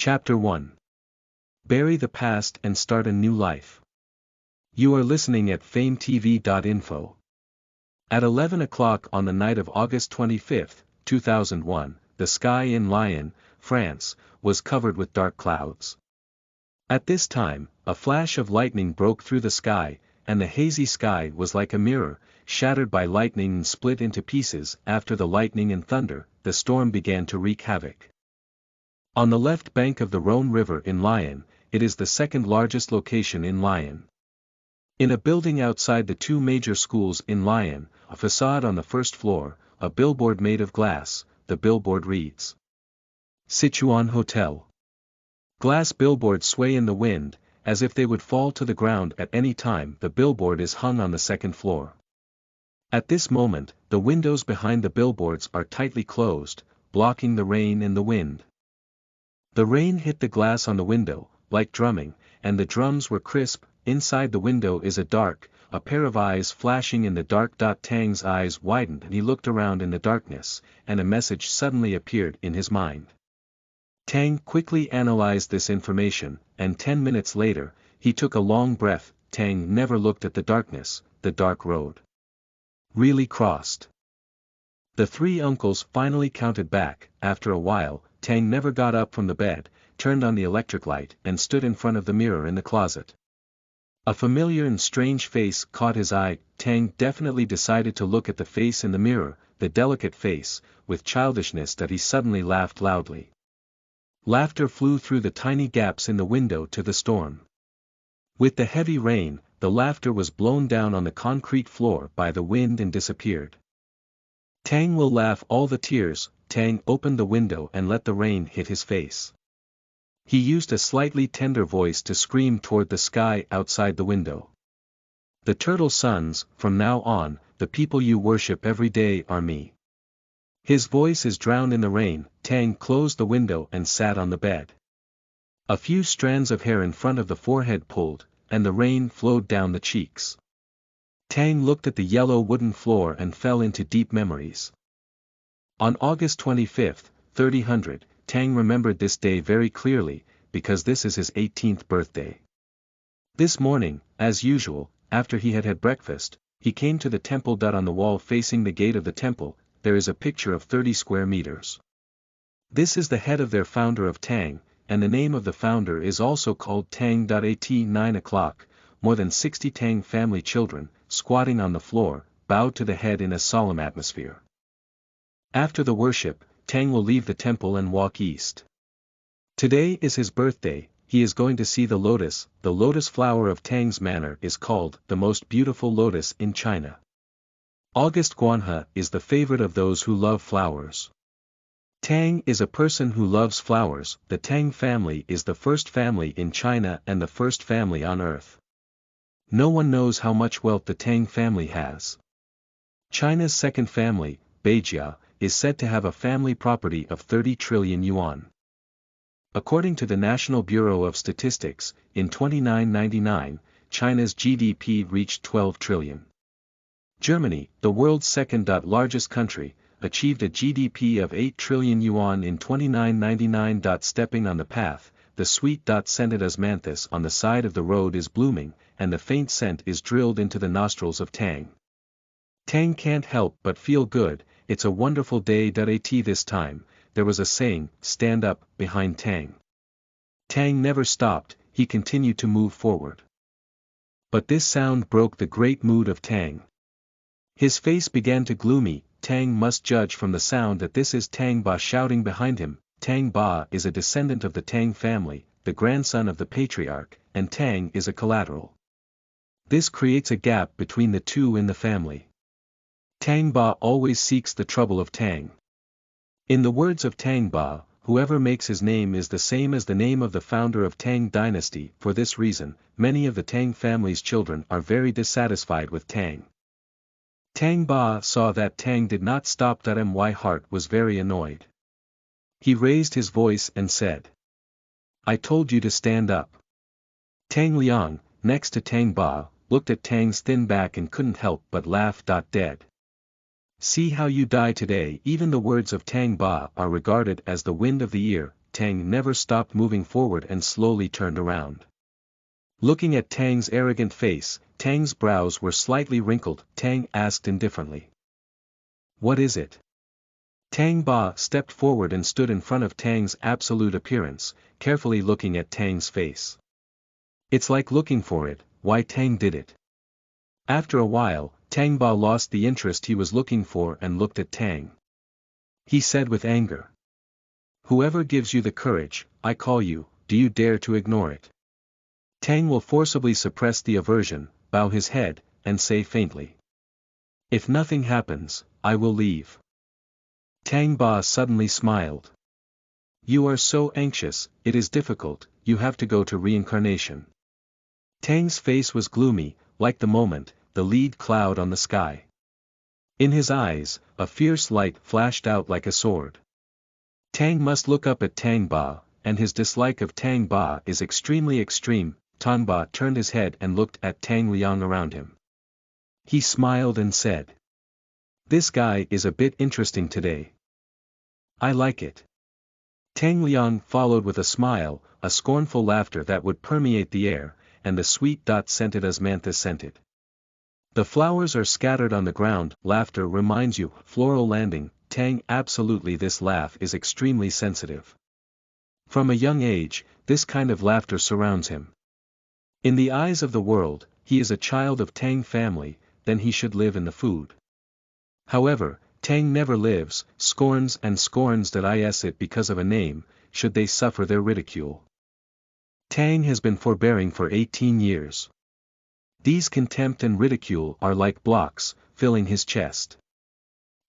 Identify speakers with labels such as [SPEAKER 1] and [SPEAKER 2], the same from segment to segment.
[SPEAKER 1] Chapter 1. Bury the past and start a new life. You are listening at FameTV.info. At 11 o'clock on the night of August 25, 2001, the sky in Lyon, France, was covered with dark clouds. At this time, a flash of lightning broke through the sky, and the hazy sky was like a mirror, shattered by lightning and split into pieces. After the lightning and thunder, the storm began to wreak havoc. On the left bank of the Rhone River in Lyon, it is the second largest location in Lyon. In a building outside the two major schools in Lyon, a facade on the first floor, a billboard made of glass, the billboard reads, Sichuan Hotel. Glass billboards sway in the wind, as if they would fall to the ground at any time. The billboard is hung on the second floor. At this moment, the windows behind the billboards are tightly closed, blocking the rain and the wind. The rain hit the glass on the window, like drumming, and the drums were crisp. Inside the window is a pair of eyes flashing in the dark. Tang's eyes widened and he looked around in the darkness, and a message suddenly appeared in his mind. Tang quickly analyzed this information, and 10 minutes later, he took a long breath. Tang never looked at the darkness, the dark road. Really crossed. The three uncles finally counted back. After a while, Tang never got up from the bed, turned on the electric light and stood in front of the mirror in the closet. A familiar and strange face caught his eye. Tang definitely decided to look at the face in the mirror, the delicate face, with childishness that he suddenly laughed loudly. Laughter flew through the tiny gaps in the window to the storm. With the heavy rain, the laughter was blown down on the concrete floor by the wind and disappeared. Tang will laugh all the tears. Tang opened the window and let the rain hit his face. He used a slightly tender voice to scream toward the sky outside the window. The turtle sons, from now on, the people you worship every day are me. His voice is drowned in the rain. Tang closed the window and sat on the bed. A few strands of hair in front of the forehead pulled, and the rain flowed down the cheeks. Tang looked at the yellow wooden floor and fell into deep memories. On August 25, 3000, Tang remembered this day very clearly, because this is his 18th birthday. This morning, as usual, after he had had breakfast, he came to the temple. On the wall facing the gate of the temple, there is a picture of 30 square meters. This is the head of their founder of Tang, and the name of the founder is also called Tang. At 9 o'clock, more than 60 Tang family children, squatting on the floor, bowed to the head in a solemn atmosphere. After the worship, Tang will leave the temple and walk east. Today is his birthday. He is going to see the lotus. The lotus flower of Tang's manor is called the most beautiful lotus in China. August Guanhe is the favorite of those who love flowers. Tang is a person who loves flowers. The Tang family is the first family in China and the first family on earth. No one knows how much wealth the Tang family has. China's second family, Beijia, is said to have a family property of 30 trillion yuan. According to the National Bureau of Statistics, in 2999, China's GDP reached 12 trillion. Germany, the world's second largest country, achieved a GDP of 8 trillion yuan in 2999. Stepping on the path, the sweet scented osmanthus on the side of the road is blooming, and the faint scent is drilled into the nostrils of Tang. Tang can't help but feel good. It's a wonderful day. At this time, there was a saying, stand up, behind Tang. Tang never stopped, he continued to move forward. But this sound broke the great mood of Tang. His face began to gloomy. Tang must judge from the sound that this is Tang Ba shouting behind him. Tang Ba is a descendant of the Tang family, the grandson of the patriarch, and Tang is a collateral. This creates a gap between the two in the family. Tang Ba always seeks the trouble of Tang. In the words of Tang Ba, whoever makes his name is the same as the name of the founder of Tang dynasty. For this reason, many of the Tang family's children are very dissatisfied with Tang. Tang Ba saw that Tang did not stop. My heart was very annoyed. He raised his voice and said, I told you to stand up. Tang Liang, next to Tang Ba, looked at Tang's thin back and couldn't help but laugh. Dead. See how you die today. Even the words of Tang Ba are regarded as the wind of the ear. Tang never stopped moving forward and slowly turned around. Looking at Tang's arrogant face, Tang's brows were slightly wrinkled. Tang asked indifferently. What is it? Tang Ba stepped forward and stood in front of Tang's absolute appearance, carefully looking at Tang's face. It's like looking for it, why Tang did it. After a while, Tang Ba lost the interest he was looking for and looked at Tang. He said with anger. Whoever gives you the courage, I call you, do you dare to ignore it? Tang will forcibly suppress the aversion, bow his head, and say faintly. If nothing happens, I will leave. Tang Ba suddenly smiled. You are so anxious, it is difficult, you have to go to reincarnation. Tang's face was gloomy, like the moment, the lead cloud on the sky. In his eyes, a fierce light flashed out like a sword. Tang must look up at Tang Ba, and his dislike of Tang Ba is extremely extreme. Tang Ba turned his head and looked at Tang Liang around him. He smiled and said. This guy is a bit interesting today. I like it. Tang Liang followed with a smile, a scornful laughter that would permeate the air, and the sweet dot scented as mantis scented. The flowers are scattered on the ground, laughter reminds you, floral landing, Tang absolutely this laugh is extremely sensitive. From a young age, this kind of laughter surrounds him. In the eyes of the world, he is a child of Tang family, then he should live in the food. However, Tang never lives, scorns that is it because of a name, should they suffer their ridicule. Tang has been forbearing for 18 years. These contempt and ridicule are like blocks, filling his chest.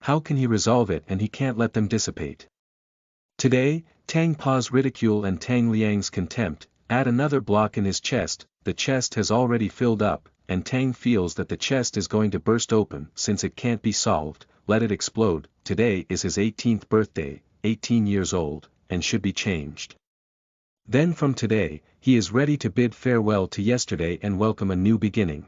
[SPEAKER 1] How can he resolve it and he can't let them dissipate? Today, Tang Pa's ridicule and Tang Liang's contempt, add another block in his chest. The chest has already filled up, and Tang feels that the chest is going to burst open. Since it can't be solved, let it explode. Today is his 18th birthday, 18 years old, and should be changed. Then from today, he is ready to bid farewell to yesterday and welcome a new beginning.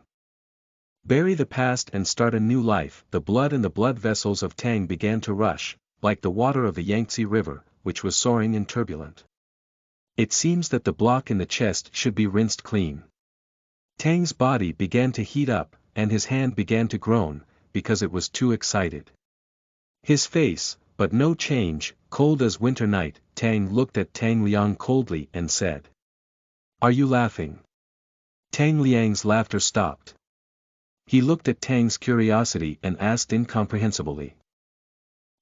[SPEAKER 1] Bury the past and start a new life. The blood in the blood vessels of Tang began to rush, like the water of the Yangtze River, which was soaring and turbulent. It seems that the block in the chest should be rinsed clean. Tang's body began to heat up, and his hand began to groan, because it was too excited. His face, but no change, cold as winter night. Tang looked at Tang Liang coldly and said. Are you laughing? Tang Liang's laughter stopped. He looked at Tang's curiosity and asked incomprehensibly.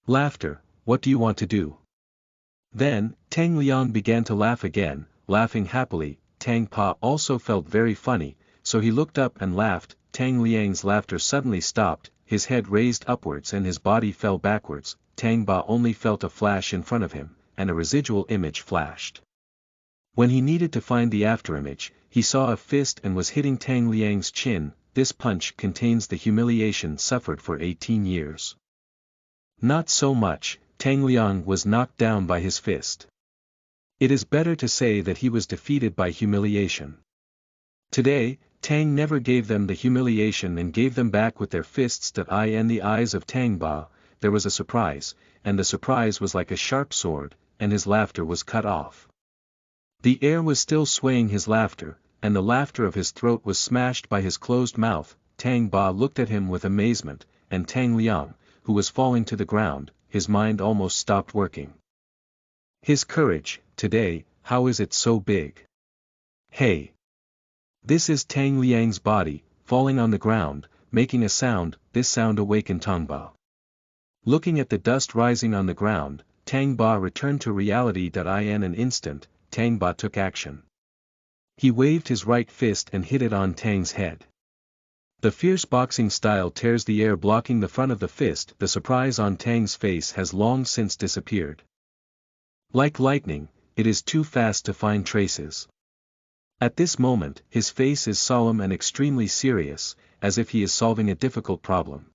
[SPEAKER 1] Laughter, what do you want to do? Then, Tang Liang began to laugh again, laughing happily. Tang Pa also felt very funny, so he looked up and laughed. Tang Liang's laughter suddenly stopped, his head raised upwards and his body fell backwards. Tang Ba only felt a flash in front of him, and a residual image flashed. When he needed to find the afterimage, he saw a fist and was hitting Tang Liang's chin. This punch contains the humiliation suffered for 18 years. Not so much, Tang Liang was knocked down by his fist. It is better to say that he was defeated by humiliation. Today, Tang never gave them the humiliation and gave them back with their fists. In the eyes of Tang Ba, there was a surprise, and the surprise was like a sharp sword, and his laughter was cut off. The air was still swaying his laughter, and the laughter of his throat was smashed by his closed mouth. Tang Ba looked at him with amazement, and Tang Liang, who was falling to the ground, his mind almost stopped working. His courage, today, how is it so big? Hey! This is Tang Liang's body, falling on the ground, making a sound. This sound awakened Tang Ba. Looking at the dust rising on the ground, Tang Ba returned to reality. In an instant, Tang Ba took action. He waved his right fist and hit it on Tang's head. The fierce boxing style tears the air, blocking the front of the fist. The surprise on Tang's face has long since disappeared. Like lightning, it is too fast to find traces. At this moment, his face is solemn and extremely serious, as if he is solving a difficult problem.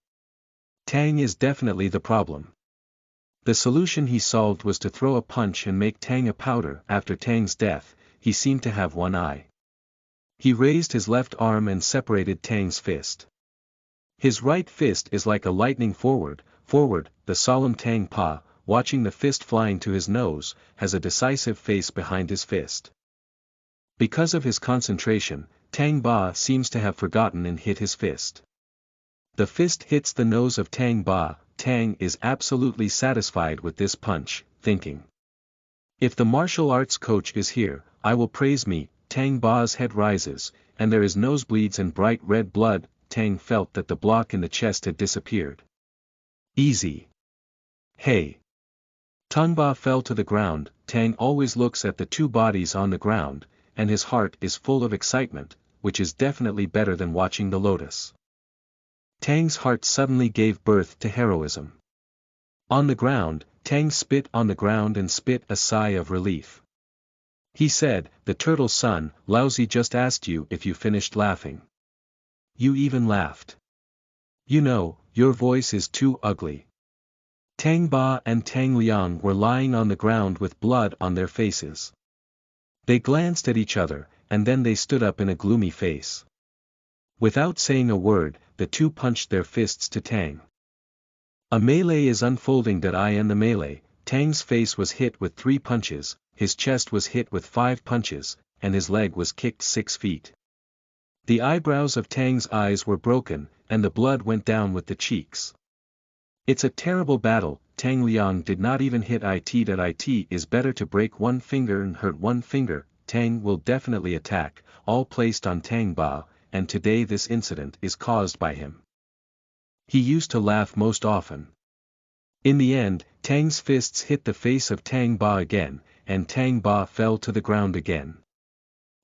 [SPEAKER 1] Tang is definitely the problem. The solution he solved was to throw a punch and make Tang a powder. After Tang's death, he seemed to have one eye. He raised his left arm and separated Tang's fist. His right fist is like a lightning forward, the solemn Tang Pa, watching the fist flying to his nose, has a decisive face behind his fist. Because of his concentration, Tang Ba seems to have forgotten and hit his fist. The fist hits the nose of Tang Ba. Tang is absolutely satisfied with this punch, thinking, "If the martial arts coach is here, I will praise me." Tang Ba's head rises, and there is nosebleeds and bright red blood. Tang felt that the block in the chest had disappeared. Easy. Hey. Tang Ba fell to the ground. Tang always looks at the two bodies on the ground, and his heart is full of excitement, which is definitely better than watching the lotus. Tang's heart suddenly gave birth to heroism. On the ground, Tang spit on the ground and spit a sigh of relief. He said, "The turtle's son, Lousy just asked you if you finished laughing. You even laughed. You know, your voice is too ugly." Tang Ba and Tang Liang were lying on the ground with blood on their faces. They glanced at each other, and then they stood up in a gloomy face. Without saying a word, the two punched their fists to Tang. A melee is unfolding. I am the melee. Tang's face was hit with 3 punches, his chest was hit with 5 punches, and his leg was kicked 6 feet. The eyebrows of Tang's eyes were broken, and the blood went down with the cheeks. It's a terrible battle. Tang Liang did not even hit it. It is better to break one finger and hurt one finger. Tang will definitely attack, all placed on Tang Ba, and today this incident is caused by him. He used to laugh most often. In the end, Tang's fists hit the face of Tang Ba again, and Tang Ba fell to the ground again.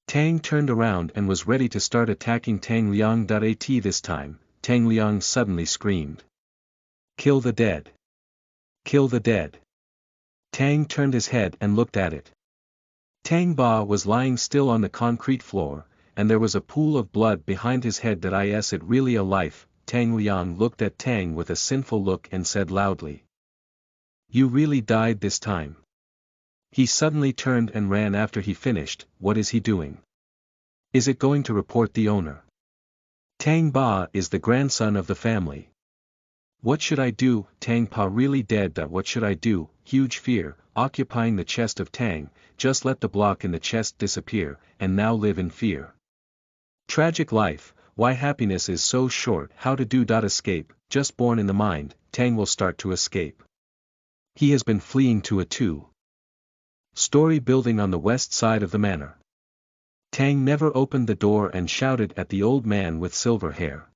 [SPEAKER 1] Tang turned around and was ready to start attacking Tang Liang. This time, Tang Liang suddenly screamed, "Kill the dead! Kill the dead!" Tang turned his head and looked at it. Tang Ba was lying still on the concrete floor, and there was a pool of blood behind his head. Is it really a life? Tang Liang looked at Tang with a sinful look and said loudly, "You really died this time." He suddenly turned and ran after he finished. What is he doing? Is it going to report the owner? Tang Ba is the grandson of the family. What should I do? Tang Pa really dead? What should I do? Huge fear, occupying the chest of Tang, just let the block in the chest disappear, and now live in fear. Tragic life, why happiness is so short. How to do? Escape, just born in the mind, Tang will start to escape. He has been fleeing to a two-story building on the west side of the manor. Tang never opened the door and shouted at the old man with silver hair.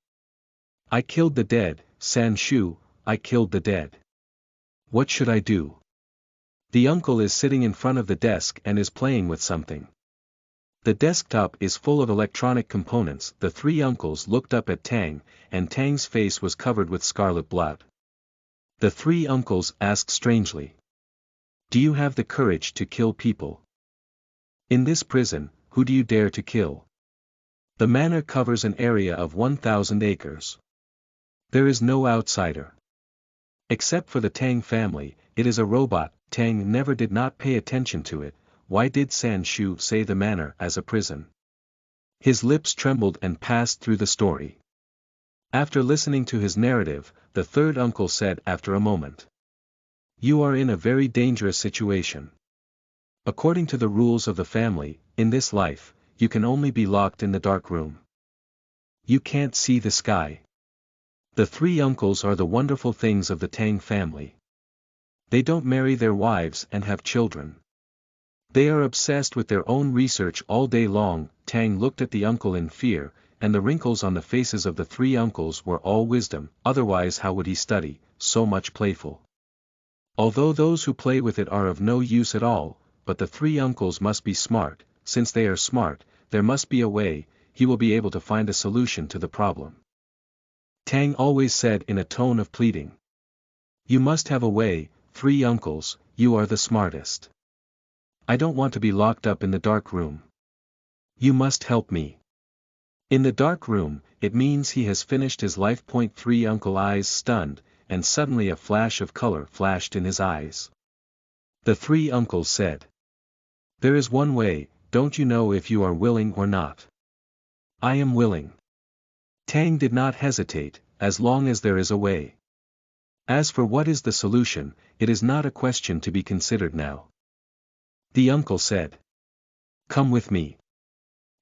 [SPEAKER 1] "I killed the dead, San Shu, I killed the dead. What should I do?" The uncle is sitting in front of the desk and is playing with something. The desktop is full of electronic components. The 3 uncles looked up at Tang, and Tang's face was covered with scarlet blood. The 3 uncles asked strangely, "Do you have the courage to kill people? In this prison, who do you dare to kill?" The manor covers an area of 1,000 acres. There is no outsider. Except for the Tang family, it is a robot. Tang never did not pay attention to it. Why did San Shu say the manor as a prison? His lips trembled and passed through the story. After listening to his narrative, the 3rd uncle said after a moment, "You are in a very dangerous situation. According to the rules of the family, in this life, you can only be locked in the dark room. You can't see the sky." The 3 uncles are the wonderful things of the Tang family. They don't marry their wives and have children. They are obsessed with their own research all day long. Tang looked at the uncle in fear, and the wrinkles on the faces of the 3 uncles were all wisdom. Otherwise how would he study, so much playful? Although those who play with it are of no use at all, but the 3 uncles must be smart. Since they are smart, there must be a way. He will be able to find a solution to the problem. Tang always said in a tone of pleading, "You must have a way, 3 uncles, you are the smartest. I don't want to be locked up in the dark room. You must help me." In the dark room, it means he has finished his life. 3 uncle eyes stunned, and suddenly a flash of color flashed in his eyes. The 3 uncles said, "There is one way, don't you know if you are willing or not?" "I am willing." Tang did not hesitate, as long as there is a way. As for what is the solution, it is not a question to be considered now. The uncle said. Come with me.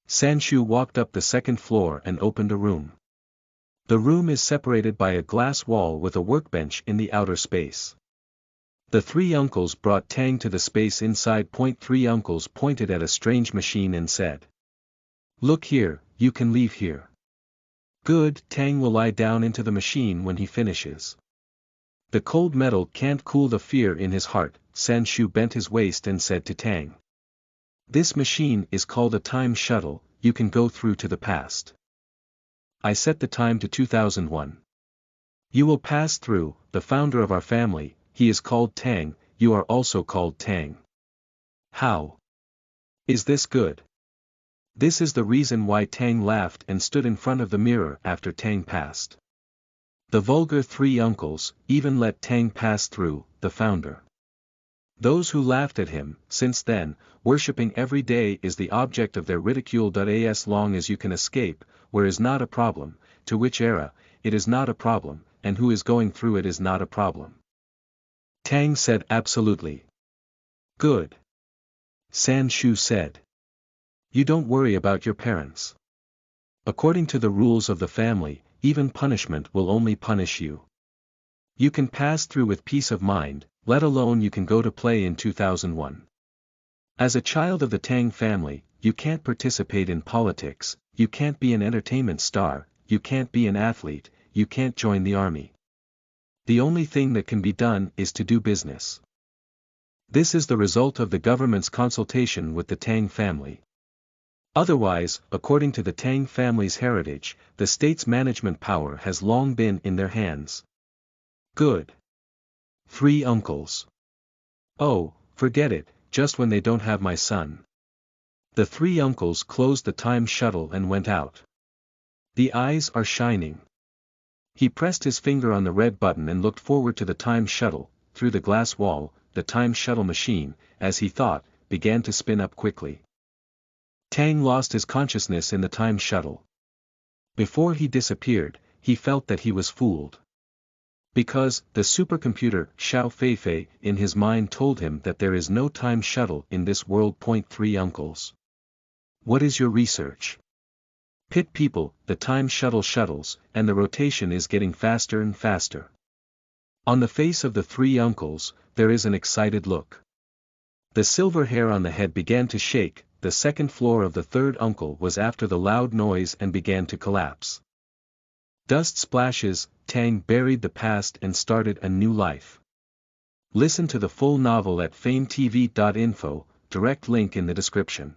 [SPEAKER 1] Sandshu walked up the second floor and opened a room. The room is separated by a glass wall with a workbench in the outer space. The three uncles brought Tang to the space inside. Three uncles pointed at a strange machine and said. Look here, you can leave here. Good, Tang will lie down into the machine when he finishes. The cold metal can't cool the fear in his heart. Sandshu bent his waist and said to Tang. This machine is called a time shuttle, you can go through to the past. I set the time to 2001. You will pass through. The founder of our family, he is called Tang, you are also called Tang. How? Is this good? This is the reason why Tang laughed and stood in front of the mirror after Tang passed. The vulgar three uncles even let Tang pass through, the founder. Those who laughed at him, since then, worshipping every day is the object of their ridicule. As long as you can escape, where is not a problem, to which era, it is not a problem, and who is going through it is not a problem. Tang said absolutely. Good. Sandshu said. You don't worry about your parents. According to the rules of the family, even punishment will only punish you. You can pass through with peace of mind, let alone you can go to play in 2001. As a child of the Tang family, you can't participate in politics, you can't be an entertainment star, you can't be an athlete, you can't join the army. The only thing that can be done is to do business. This is the result of the government's consultation with the Tang family. Otherwise, according to the Tang family's heritage, the state's management power has long been in their hands. Good. Three uncles. Oh, forget it, just when they don't have my son. The three uncles closed the time shuttle and went out. The eyes are shining. He pressed his finger on the red button and looked forward to the time shuttle. Through the glass wall, the time shuttle machine, as he thought, began to spin up quickly. Tang lost his consciousness in the time shuttle. Before he disappeared, he felt that he was fooled. Because, the supercomputer, Xiao Feifei, in his mind told him that there is no time shuttle in this world. Three uncles. What is your research? Pit people, the time shuttle shuttles, and the rotation is getting faster and faster. On the face of the three uncles, there is an excited look. The silver hair on the head began to shake. The second floor of the third uncle was after the loud noise and began to collapse. Dust splashes. Tang buried the past and started a new life. Listen to the full novel at FameTV.info, direct link in the description.